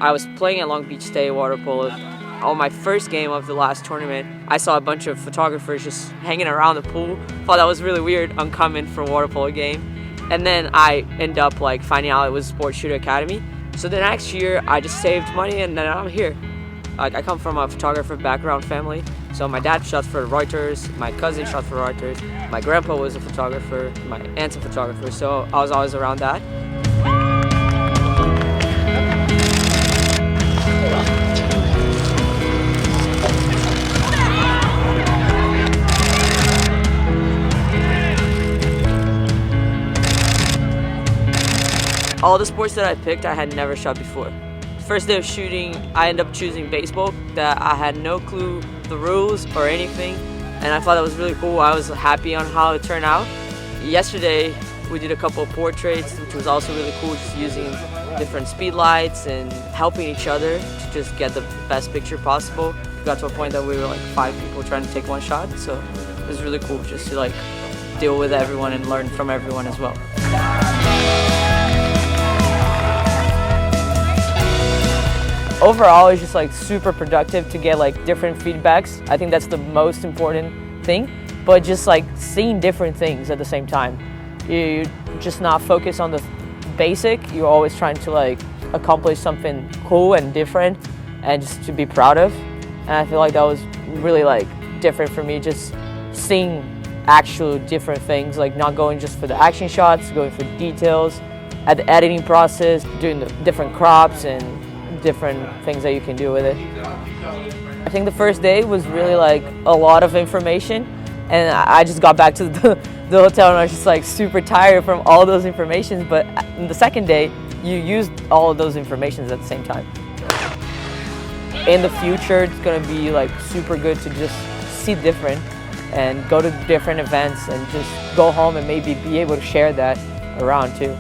I was playing at Long Beach State water polo. On my first game of the last tournament, I saw a bunch of photographers just hanging around the pool. Thought that was really weird, uncommon for a water polo game. And then I end up like finding out it was Sports Shooter Academy. So the next year, I just saved money and then I'm here. Like, I come from a photographer background family. So my dad shot for Reuters, my cousin shot for Reuters, my grandpa was a photographer, my aunt's a photographer, so I was always around that. All the sports that I picked, I had never shot before. First day of shooting, I ended up choosing baseball, that I had no clue the rules or anything, and I thought that was really cool. I was happy on how it turned out. Yesterday, we did a couple of portraits, which was also really cool, just using different speed lights and helping each other to just get the best picture possible. We got to a point that we were like 5 people trying to take one shot, so it was really cool just to like deal with everyone and learn from everyone as well. Overall, it's just like super productive to get like different feedbacks. I think that's the most important thing, but just like seeing different things at the same time. You're just not focused on the basic, you're always trying to like accomplish something cool and different and just to be proud of. And I feel like that was really like different for me, just seeing actual different things, like not going just for the action shots, going for details, at the editing process, doing the different crops and different things that you can do with it. I think the first day was really like a lot of information, and I just got back to the hotel and I was just like super tired from all those informations, but in the second day you used all of those informations at the same time. In the future it's going to be like super good to just see different and go to different events and just go home and maybe be able to share that around too.